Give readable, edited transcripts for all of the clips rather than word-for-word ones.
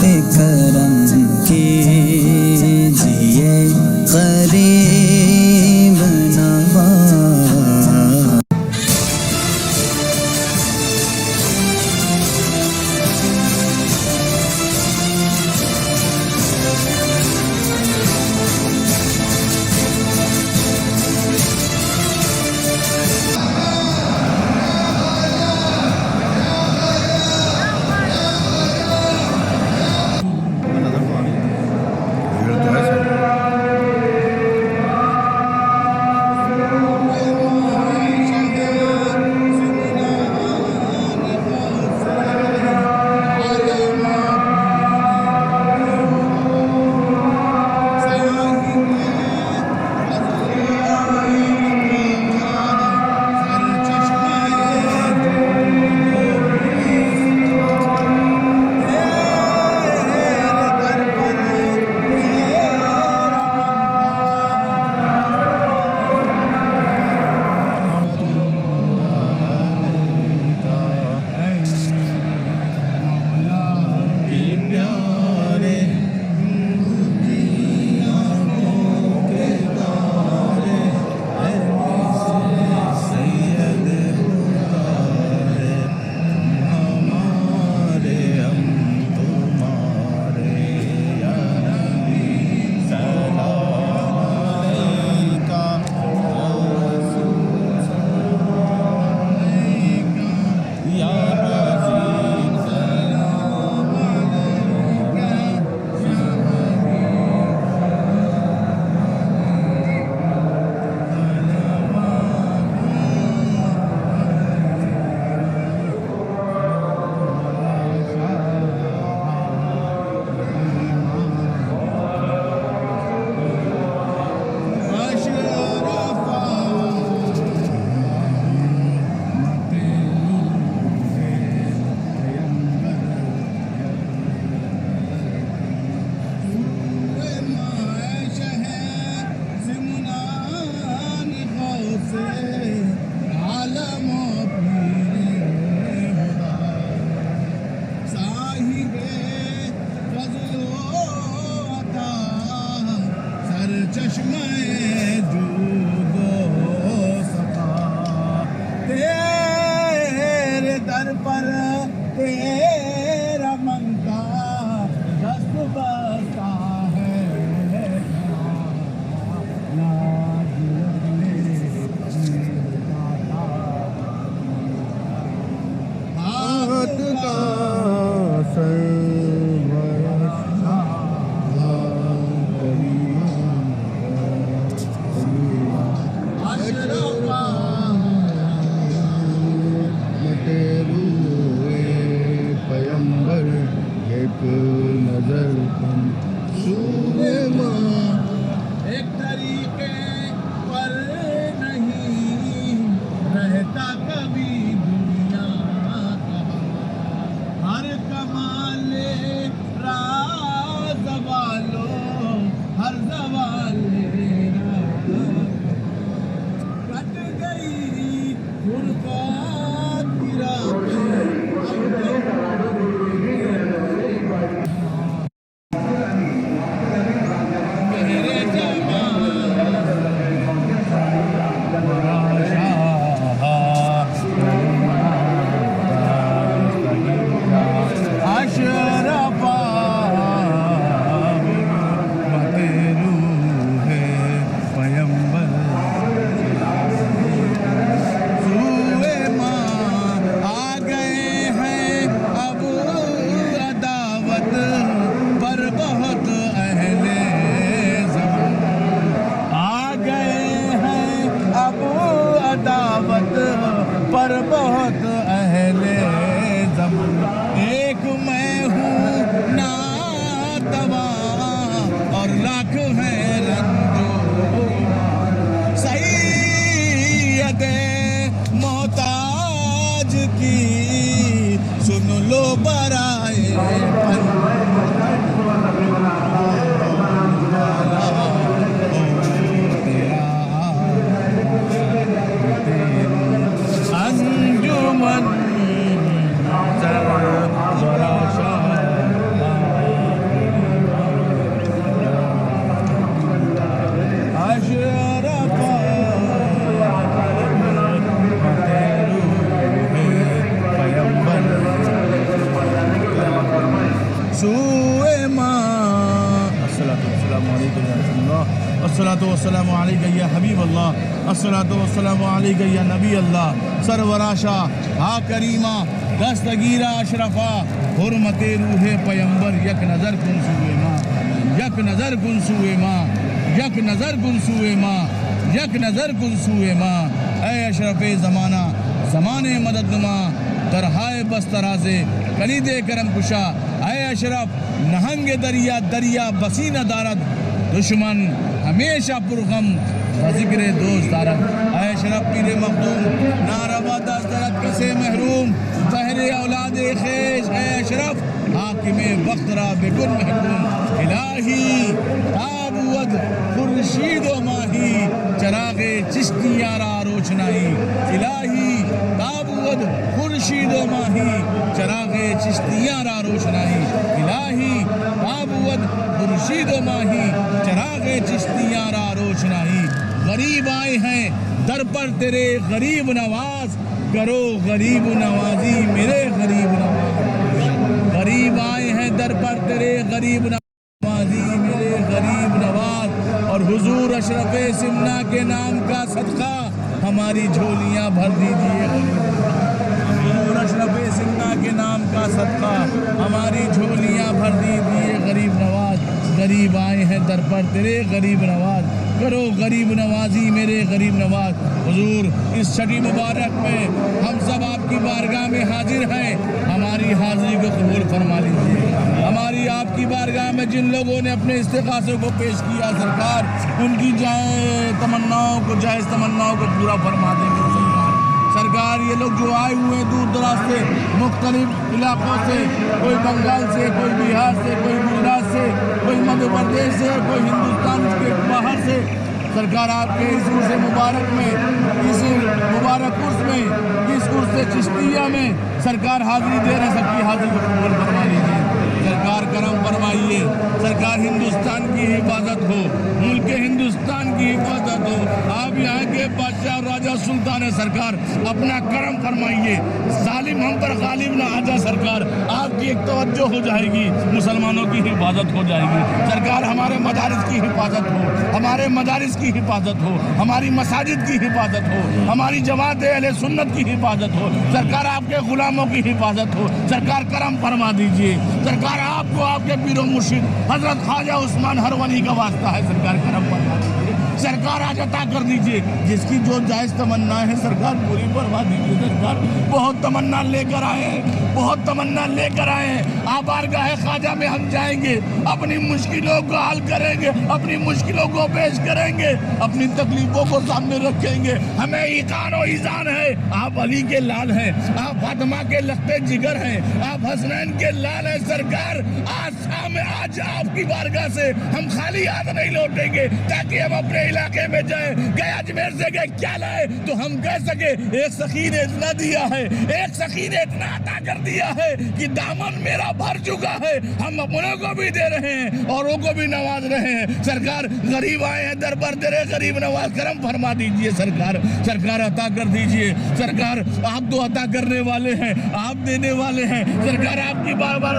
کرم کیجئے غریب نواز چشمہ جود و صفا تیرے در پر تیرا منتا دست بستا ہے ہاتھ کا نظر تم ایک طریقے پر نہیں رہتا کبھی دنیا کا ہر کمال راز والو ہر زوال کٹ گئی فرقات کی راہ الصلاۃ والسلام علیک یا حبیب اللہ، الصلاۃ والسلام علیک یا نبی اللہ، سروراشا ہا کریمہ دستگیرہ اشرفا حرمت روح پیمبر، یک نظر کن سوئے ماں، یک نظر کن سوئے ماں، یک نظر کن سوئے ماں، یک نظر کن سوئے ماں، اے اشرف زمانہ زمانے مدد نما، درہائے بسترازے کلید کرم کشا، اے اشرف نہنگ دریا دریا بسینہ دارد، دشمن ہمیشہ پرغم ذکر دوست دارد، اے اشرف پیر مخدوم ناروا دست درد کسے محروم، بہر اولاد خیش، اے اشرف حاکم وقت را بکن محکوم، الہی آب ود خورشید و ماہی چراغ چشتیاں را روشنائی، الہی آب ود خورشید و ماہی چراغ چشتیاں را روشنائی، الہی آب ود خورشید و ماہی چراغ چشتیاں را روشنائی، غریب آئے ہیں در پر تیرے غریب نواز، کرو غریب نوازی میرے غریب نواز، غریب آئے ہیں در پر تیرے غریب نوازی میرے غریب نواز، اور حضور اشرف سمنا کے نام کا صدقہ ہماری جھولیاں بھر دیجئے، حضور اشرف سمنا کے نام کا صدقہ ہماری جھولیاں بھر دیجئے غریب نواز، غریب آئے ہیں در پر تیرے غریب نواز، کرو غریب نوازی میرے غریب نواز۔ حضور اس چھٹی مبارک میں ہم سب آپ کی بارگاہ میں حاضر ہیں، ہماری حاضری کو قبول فرما لیجیے، ہماری آپ کی بارگاہ میں جن لوگوں نے اپنے استغاثے کو پیش کیا سرکار ان کی جائز تمناؤں کو پورا فرما دیں گے سرکار۔ یہ لوگ جو آئے ہوئے ہیں دور دراز سے مختلف علاقوں سے، کوئی بنگال سے، کوئی بہار سے، کوئی گجرات سے، کوئی مدھیہ پردیش سے، کوئی ہندوستان کے باہر سے، سرکار آپ کے اس عرص مبارک میں، اس مبارک عرص میں، اس عرص چشتیہ میں سرکار حاضری دے رہے، سب کی حاضری کو قبول فرما لیجیے سرکار، کرم فرمائیے سرکار، ہندوستان کی حفاظت ہو، ملک ہندوستان کی حفاظت ہو، آپ یہاں کے بادشاہ راجہ سلطان ہے سرکار، اپنا کرم فرمائیے، ظالم ہم پر غالب نہ آ جا سرکار، آپ کی ایک توجہ ہو جائے گی، مسلمانوں کی حفاظت ہو جائے گی سرکار، ہمارے مدارس کی حفاظت ہو، ہمارے مدارس کی حفاظت ہو، ہماری مساجد کی حفاظت ہو، ہماری جماعت اہل سنت کی حفاظت ہو سرکار، آپ کے غلاموں کی حفاظت ہو سرکار، کرم فرما دیجئے سرکار، آپ کو آپ کے پیر و مرشد حضرت خواجہ عثمان ہروانی کا واسطہ ہے سرکار، کرم فرما دیجئے سرکار، آج عطا کر دیجئے، جس کی جو جائز تمنا ہے سرکار پوری فرما دیجئے سرکار، بہت تمنا لے کر آئے ہیں، بہت تمنا لے کر آئے ہیں، آپ بارگاہ خواجہ میں ہم جائیں گے، اپنی مشکلوں کو حل کریں گے، اپنی مشکلوں کو پیش کریں گے، اپنی تکلیفوں کو سامنے رکھیں گے، ہمیں ایقان و ایزان ہے، آپ علی کے لال ہیں، آپ فاطمہ کے لخت جگر ہیں، آپ حسنین کے لال ہیں سرکار، آج آپ کی بارگاہ سے ہم خالی ہاتھ نہیں لوٹیں گے، تاکہ ہم اپنے علاقے میں جائیں، گئے اجمیر سے گئے کیا لائے تو ہم کہہ سکے ایک سخی نے اتنا دیا ہے، ایک سخی نے اتنا عطا کر دیا ہے کہ دامن میرا بھر چکا ہے، ہم اپنوں کو بھی دے رہے ہیں اوروں کو بھی نواز رہے ہیں سرکار، غریب آئے ہیں در پر تیرے غریب نواز، کرم فرما دیجئے سرکار، سرکار عطا کر دیجئے سرکار، آپ تو عطا کرنے والے ہیں، آپ دینے والے ہیں سرکار، آپ کی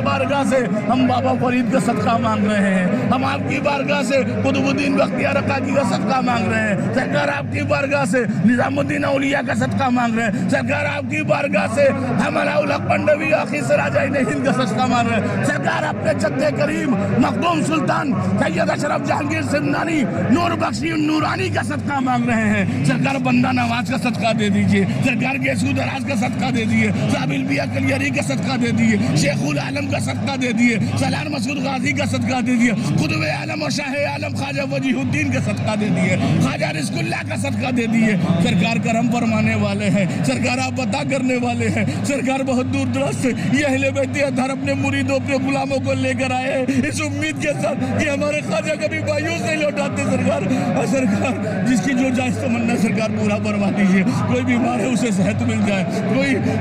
بارگاہ سے ہم بابا فرید کا صدقہ مانگ رہے ہیں، ہم آپ کی بارگاہ سے قطب الدین بختیار رقاقی کا صدقہ مانگ رہے ہیں سرکار، آپ کی بارگاہ سے نظام الدین اولیاء کا صدقہ مانگ رہے ہیں سرکار، آپ کی بارگاہ سے ہم الحق پنڈوی آخر سراجہ ہند کا صدقہ مانگ رہے ہیں سرکار، اپنے جد کریم مخدوم سلطان سید اشرف جہانگیر سمنانی نور بخشی نورانی کا صدقہ مانگ رہے ہیں سرکار، بندہ نواز کا صدقہ دے دیجئے سرکار، گیسو دراز کا صدقہ دے دیئے، صابل بیا کلیری کا صدقہ دے دیئے، شیخ العالم کا صدقہ دے دیئے، سلار مسعود غازی کا صدقہ دے دیئے، قطب عالم اور شاہ عالم خواجہ وجیہ الدین کا صدقہ دے دیئے، خواجہ رزق اللہ کا صدقہ دے دیئے سرکار، کرم فرمانے والے ہیں سرکار، آپ عطا کرنے والے ہیں سرکار، بہت دور دراز سے یہ اہل بیت اطہار اپنے مریدوں اپنے غلاموں کو لے کر آئے ہیں اس امید کے ساتھ کہ ہمارے خواجہ کبھی مایوس نہیں لوٹاتے سرکار، سرکار جس کی جو جائز تمنا سرکار پورا فرما دیجیے، کوئی بیمار ہے اسے صحت مل جائے،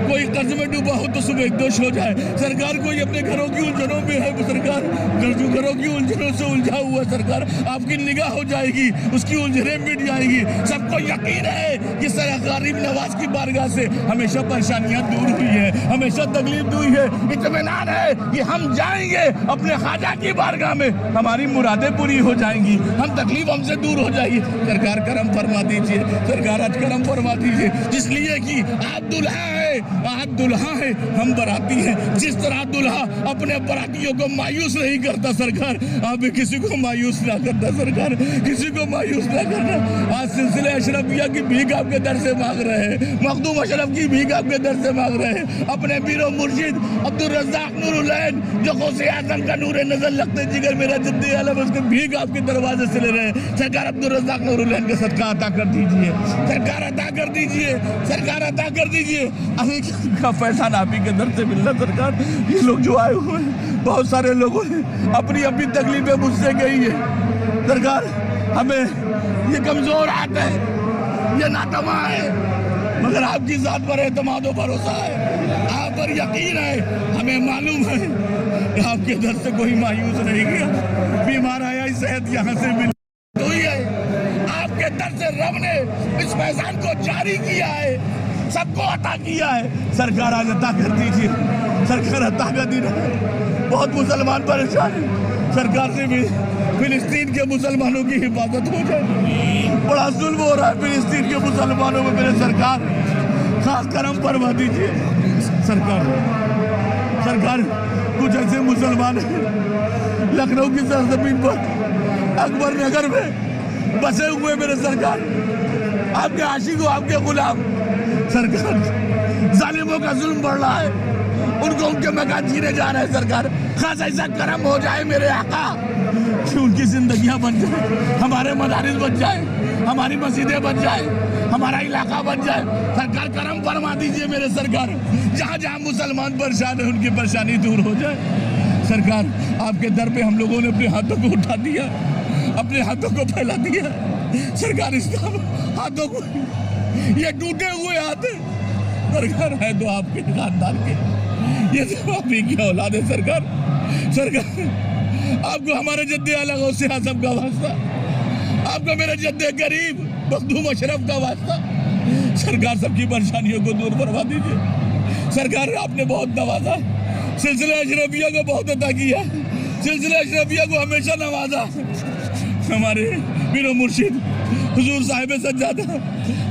کوئی قرض میں ڈوبا ہو تو صبح دوش ہو جائے سرکار، کوئی اپنے گھروں کی الجھنوں میں ہے سرکار، گھروں کی الجھنوں سے الجھا ہوا سرکار، آپ کی نگاہ ہو جائے گی، اس کی الجھنیں مٹ جائیں گی. سب کو یقین ہے کہ سر غریب نواز کی بارگاہ سے ہمیشہ پریشانیاں دور ہوئی ہیں, ہمیشہ تکلیف دور ہے. اطمینان ہے کہ ہم جائیں گے اپنے خواجہ کی بارگاہ میں, ہماری مرادیں پوری ہو جائیں گی, ہم تکلیف ہم سے دور ہو جائے گی. سرکار کرم فرما دیجئے, سرکار آج کرم فرما دیجئے, اس لیے کہ آپ دلہا ہے, آپ دلہا ہے, ہم براتی ہیں. جس طرح دلہا اپنے براتیوں کو مایوس نہیں کرتا سرکار, آپ بھی کسی کو مایوس نہ کرتا سرکار, کسی کو مایوس نہ کرنا. آج سلسلہ اشرفیہ کی بھیک آپ کے در سے مانگ رہے ہیں, مخدوم اشرف کی بھیک آپ کے در سے مانگ رہے ہیں, اپنے پیر و مرشد عبدالرزاق نور العین جو غوث اعظم کا نور نظر لگتے جگر میرا جدی عالم, اس کے بھیک آپ کے دروازے سے لے رہے ہیں. سرکار عبدالرزاق نور العین کا صدقہ عطا کر دیجئے, سرکار عطا کر دیجئے, سرکار عطا کر دیجئے. ابھی کا فیضان آپ ہی کے در سے ملنا سرکار. یہ لوگ جو آئے ہوئے ہیں, بہت سارے لوگوں نے اپنی اپنی تکلیفیں مجھ سے گئی ہے سرکار. ہمیں یہ کمزور ہاتھ ہے, یہ ناتواں ہے, مگر آپ کی ذات پر اعتماد و بھروسہ ہے, آپ پر یقین ہے. ہمیں معلوم ہے کہ آپ کے در سے کوئی مایوس نہیں گیا. بیمار آیا صحت یہاں سے مل ہوئی ہے, آپ کے در سے رب نے اس فیضان کو جاری کیا ہے, سب کو عطا کیا ہے. سرکار آج عطا کر دیجئے, سرکار عطا کر دیجئے. بہت مسلمان پریشان ہیں, سرکار سے بھی فلسطین کے مسلمانوں کی حفاظت ہو جائے. بڑا ظلم ہو رہا ہے فلسطین کے مسلمانوں میں, میرے سرکار خاص کرم فرما دیجئے. سرکار کچھ ایسے مسلمان ہیں لکھنؤ کی سرزمین پر اکبر نگر میں بسے ہوئے میرے سرکار, آپ کے عاشق و آپ کے غلام. سرکار ظالموں کا ظلم بڑھ رہا ہے, ان کو ان کے مکان چھینے جا رہے ہیں. سرکار خاص ایسا کرم ہو جائے میرے آقا کہ ان کی زندگیاں بن جائیں, ہمارے مدارس بن جائیں, ہماری مسجدیں بن جائیں, ہمارا علاقہ بن جائے. سرکار کرم فرما دیجئے میرے سرکار, جہاں جہاں مسلمان پریشان ہیں ان کی پریشانی دور ہو جائے. سرکار آپ کے در پہ ہم لوگوں نے اپنے ہاتھوں کو اٹھا دیا, اپنے ہاتھوں کو پھیلا دیا. سرکار اس ہاتھوں کو, یہ ٹوٹے ہوئے ہاتھ ہیں سرکار, ہے تو آپ کے خاندان کے, یہ تو آپ ہی کی اولاد ہے سرکار. سرکار آپ کو ہمارے جد اعلیٰ غوث اعظم کا واسطہ, آپ کو میرے جد غریب مخدوم اشرف کا واسطہ. سرکار سب کی پریشانیوں کو دور فرما دیجئے. سرکار آپ نے بہت نوازا, سلسلہ اشرفیہ کو بہت عطا کیا, سلسلہ اشرفیہ کو ہمیشہ نوازا. ہمارے پیر و مرشد حضور صاحب سجادہ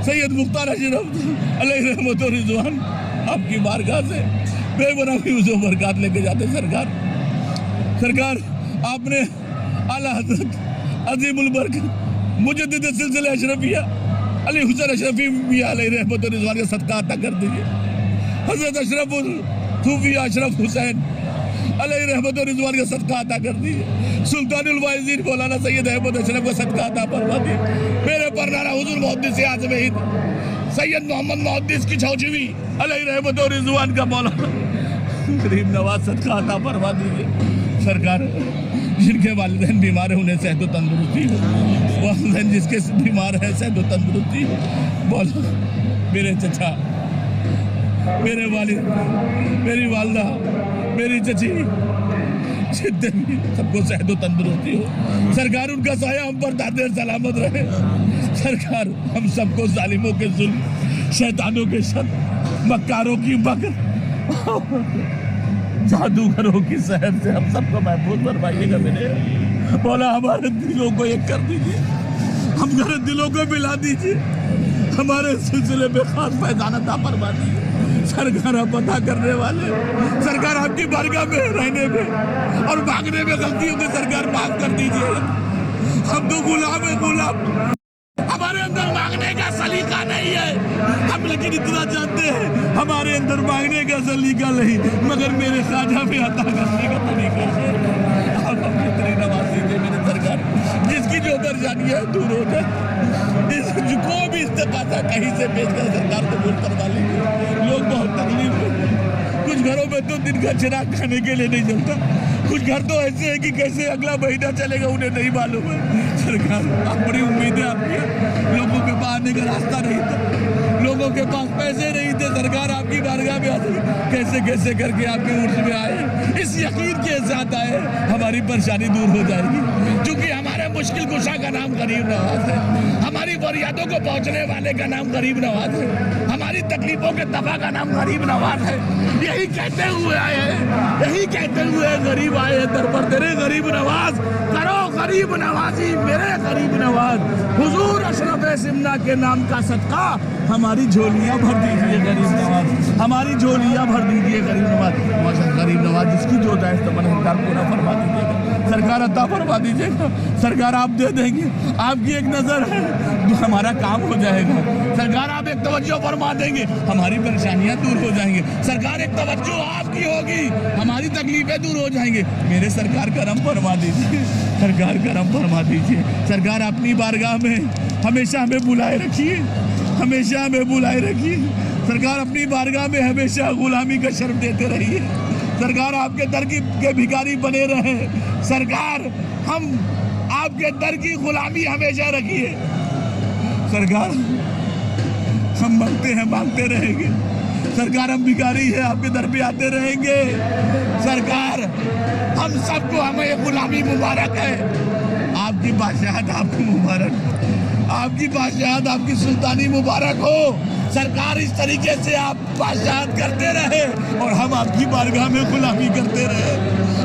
سید مختار اشرف علیہ رحمت و رضوان آپ کی بارگاہ سے بے پناہ فیض و برکات لے کے جاتے. سرکار آپ نے اعلیٰ حضرت عظیم البرکت مجدد سلسلہ اشرفیہ علی حسین اشرفی میاں علیہ رحمت و رضوان کا صدقہ عطا کر دیجئے. حضرت اشرف صوفیہ اشرف حسین علیہ رحمت و رضوان کا صدقہ عطا کر دیجئے. سلطان الواعظین مولانا سید احمد اشرف کا صدقہ عطا فرما دیجئے. میرے پرنانا حضور محدث اعظم ہند سید محمد محدث کی چھوچوی علیہ رحمت و رضوان کا مولانا غریب نواز صدقہ عطا فرما دیجئے. سرکار جن کے والدین بیمار ہیں انہیں صحت و تندرستی ہو, والدین جس کے بیمار ہیں صحت و تندرستی ہو. بولا میرے چچا, میرے والد, میری والدہ, میری چچی, جتنے بھی سب کو صحت و تندرستی ہو. سرکار ان کا سایہ ہم پر دائر سلامت رہے. سرکار ہم سب کو ظالموں کے ظلم, شیطانوں کے شر, مکاروں کی مکر, جادوگروں کی سحر سے ہم سب کو محفوظ فرمائیے گا. میرے مولا ہمارے دلوں کو ایک کر دیجئے, ہمارے دلوں کو ملا دیجئے, ہمارے سلسلے میں خاص فیضان عطا فرما دیجئے. سرکار آپ عطا کرنے والے, سرکار آپ کی بارگاہ میں رہنے میں اور بھاگنے میں غلطیوں کے سرکار معاف کر دیجئے. ہم تو غلام ہیں, غلام, ہمارے اندر مانگنے کا سلیقہ نہیں ہے. ہم لیکن اتنا جانتے ہیں ہمارے اندر مانگنے کا سلیقہ نہیں, مگر میرے خواجہ میں عطا کرنے کا طریقہ ہے. آپ اپنی طرح نواز دیجئے میرے سرکار, جس کی جو پریشانیاں دور ہو جائے. کو بھی استقاصہ کہیں سے پیش کر سرکار قبول کروا لیجیے. لوگ بہت تکلیف میں, کچھ گھروں میں تو دن کا چراغ کھانے کے لیے نہیں جلتا, کچھ گھر تو ایسے ہیں کہ کیسے اگلا مہینہ چلے گا انہیں نہیں معلوم ہے. سرکار بڑی امیدیں آپ کی, لوگوں کے پاس آنے کا راستہ نہیں تھا, لوگوں کے پاس پیسے نہیں تھے. سرکار آپ کی بارگاہ میں آتے کیسے کیسے کر کے آپ کے عرص میں آئے, اس یقین کے ساتھ آئے ہماری پریشانی دور ہو جائے گی، کیونکہ ہمارے مشکل کشا کا نام غریب نواز ہے، ہماری فریادوں کو پہنچنے والے کا نام غریب نواز ہے، ہماری تکلیفوں کے دفع کا نام غریب نواز ہے۔ یہی کہتے ہوئے آئے ہیں، یہی کہتے ہوئے غریب آئے در پر تیرے غریب نواز، کرو غریب نوازی میرے غریب نواز، حضور اشرف سمنا کے نام کا صدقہ ہماری جھولیاں بھر دیجیے غریب نواز، ہماری جھولیاں بھر دیجیے غریب نواز، غریب نواز جس کی جو جائز تمنا سرکار پورا فرما دیجیے گا، سرکار عطا فرما دیجیے گا، سرکار آپ دے دیں گے، آپ کی ایک نظر ہے ہمارا کام ہو جائے گا، سرکار آپ ایک توجہ فرما دیں گے ہماری پریشانیاں دور ہو جائیں گے، سرکار ایک توجہ آپ کی ہوگی ہماری تکلیفیں دور ہو جائیں گے، میرے سرکار کرم فرما دیجیے، سرکار کرم فرما دیجیے، سرکار اپنی بارگاہ میں ہمیشہ ہمیں بلائے رکھیے، ہمیشہ ہمیں بلائے رکھیے، سرکار اپنی بارگاہ میں ہمیشہ غلامی کا شرف دیتے رہیے، سرکار آپ کے در کے بھکاری بنے رہے، سرکار ہم آپ کے در کی غلامی ہمیشہ رکھیے، سرکار ہم مانگتے ہیں مانگتے رہیں گے، سرکار ہم بھکاری ہیں آپ کے در پہ آتے رہیں گے، سرکار ہم سب کو ہمیں غلامی مبارک ہے، آپ کی بادشاہت آپ کو مبارک ہو، آپ کی بادشاہت آپ کی سلطانی مبارک ہو، سرکار اس طریقے سے آپ بادشاہت کرتے رہے اور ہم آپ کی بارگاہ میں غلامی کرتے رہے،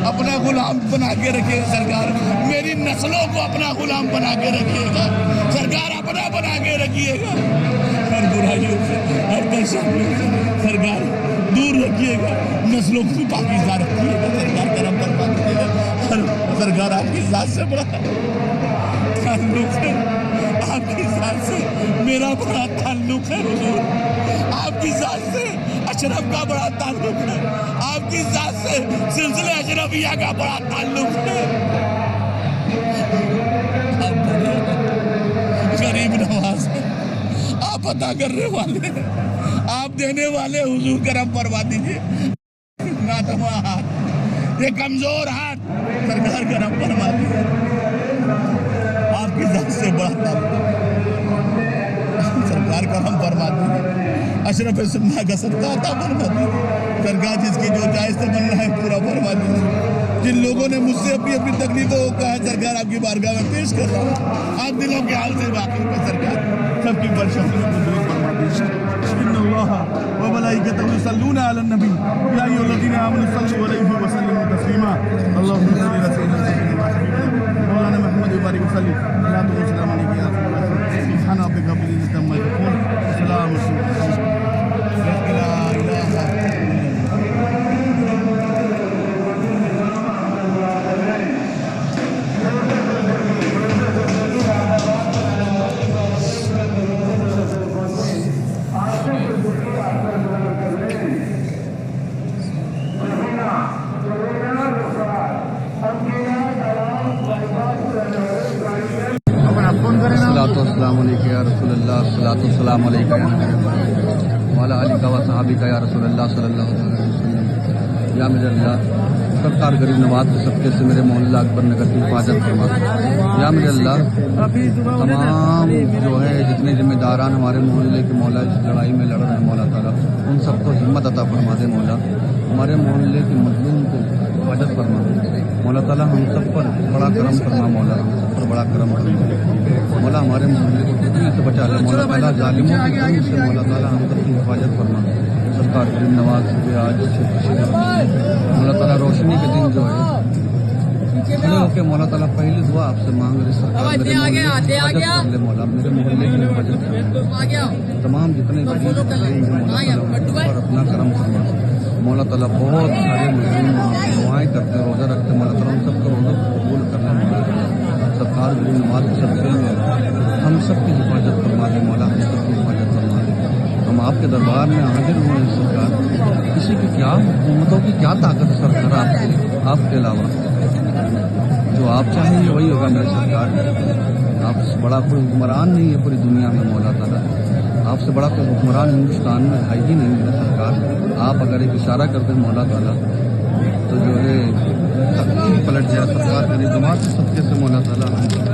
اپنا غلام بنا کے رکھیے سرکار، میری نسلوں کو اپنا غلام بنا کے رکھیے گا، سرکار اپنا بنا کے رکھیے گا، ہر برائیوں سے ہر پریشانیوں سے سرکار دور رکھیے گا، نسلوں کو پاکیزہ رکھیے گا، سرکار کرم فرما دیجیے گا، سرکار آپ کی ذات سے بڑا تعلق ہے، آپ کی ذات سے میرا بڑا تعلق ہے حضور، آپ کی ذات سے اشرف کا بڑا تعلق ہے، آپ کی ذات سے سلسلہ اشرفیہ کا بڑا تعلق ہے، آپ غریب نواز ہیں، آپ عطا کرنے والے ہیں، آپ دینے والے، حضور کرم فرما دیجیے، ناتواں ہاتھ، یہ کمزور ہاتھ، سرکار کرم فرما دیجیے، آپ کی ذات سے بڑا تعلق، سرکار کرم فرما دیجیے، اشرف سمنا کا صدقہ عطا فرما دیجیے، سرکار جس کی جو جائز تمنا ہے پورا فرما دیجیے، جن لوگوں نے مجھ سے اپنی تکلیفوں کو کہا ہے سرکار آپ کی بارگاہ میں پیش کر رہا ہوں، آپ دلوں کے حال سے واقف ہے، سرکار سب کی پریشانیوں کو دور فرما دیجیے، ان اللہ وملائکتہ یصلون علی النبی یا ایھا الذین آمنوا صلوا علیہ وسلموا تسلیما، اللہم صل علی سیدنا مولانا محمد وبارک وسلم، صلاۃ و سلام علیک یا رسول اللہ، سبحان ربک رب العزۃ عما یصفون، سلام لا الہ الا السلام علیکم یا رسول اللہ، صلاۃ والسلام علیکم وعلی آلہ و صحابہ یا رسول اللہ صلی اللہ علیہ وسلم، یا میرے اللہ سرکار غریب نواز کے صدقے سے میرے محلہ اکبر نگر کی حفاظت فرما، یا میرے اللہ تمام جو ہے جتنے ذمہ داران ہمارے محلے کے مولا اس لڑائی میں لڑ رہے ہیں مولا تعالیٰ ان سب کو ہمت عطا فرما دے مولا، ہمارے محلے کے مظلوم کو حفاظت فرما مولا تعالیٰ، ہم سب پر بڑا کرم فرما مولا، ہم سب پر بڑا کرم فرما مولا، ہمارے محلے کو کتنے سے بچا لے مولا تعالیٰ، ظالموں کی ظلم سے مولا تعالیٰ ہم سب کی حفاظت فرما، سرکار غریب نواز سے آج مولا تعالیٰ روشنی کے دن جو ہے کھڑے ہو کے مولا تعالیٰ پہلی دعا آپ سے مانگ رہے سرکار میرے محلے کی حفاظت کر لے مولا، میرے محلے کی حفاظت کر لے، تمام جتنے غریب مولا تعالیٰ پر اپنا کرم فرما مولا تعالیٰ، بہت سارے مسلم دعائیں کرتے روزہ رکھتے مولا تعالیٰ ہم سب کو روزہ قبول کر لے مولا، سرکار غریب نواز کے صدقے میں ہم سب کی حفاظت فرما دے مولا، ہم سب کی حفاظت فرما دے، ہم آپ کے دربار میں حاضر ہوئے ہیں سرکار، کسی کی کیا حکومتوں کی کیا طاقت ہے سرکار آپ کے علاوہ، جو آپ چاہیں گے وہی ہوگا میرے سرکار، آپ سے بڑا کوئی حکمران نہیں ہے پوری دنیا میں مولا تعالیٰ، آپ سے بڑا کوئی حکمران ہندوستان میں ہے ہی نہیں میرے سرکار، آپ اگر ایک اشارہ کرتے مولا تعالیٰ تو جو ہے تقدیر پلٹ جائے سرکار غریب نواز کے صدقے سے مولا تعالیٰ ہم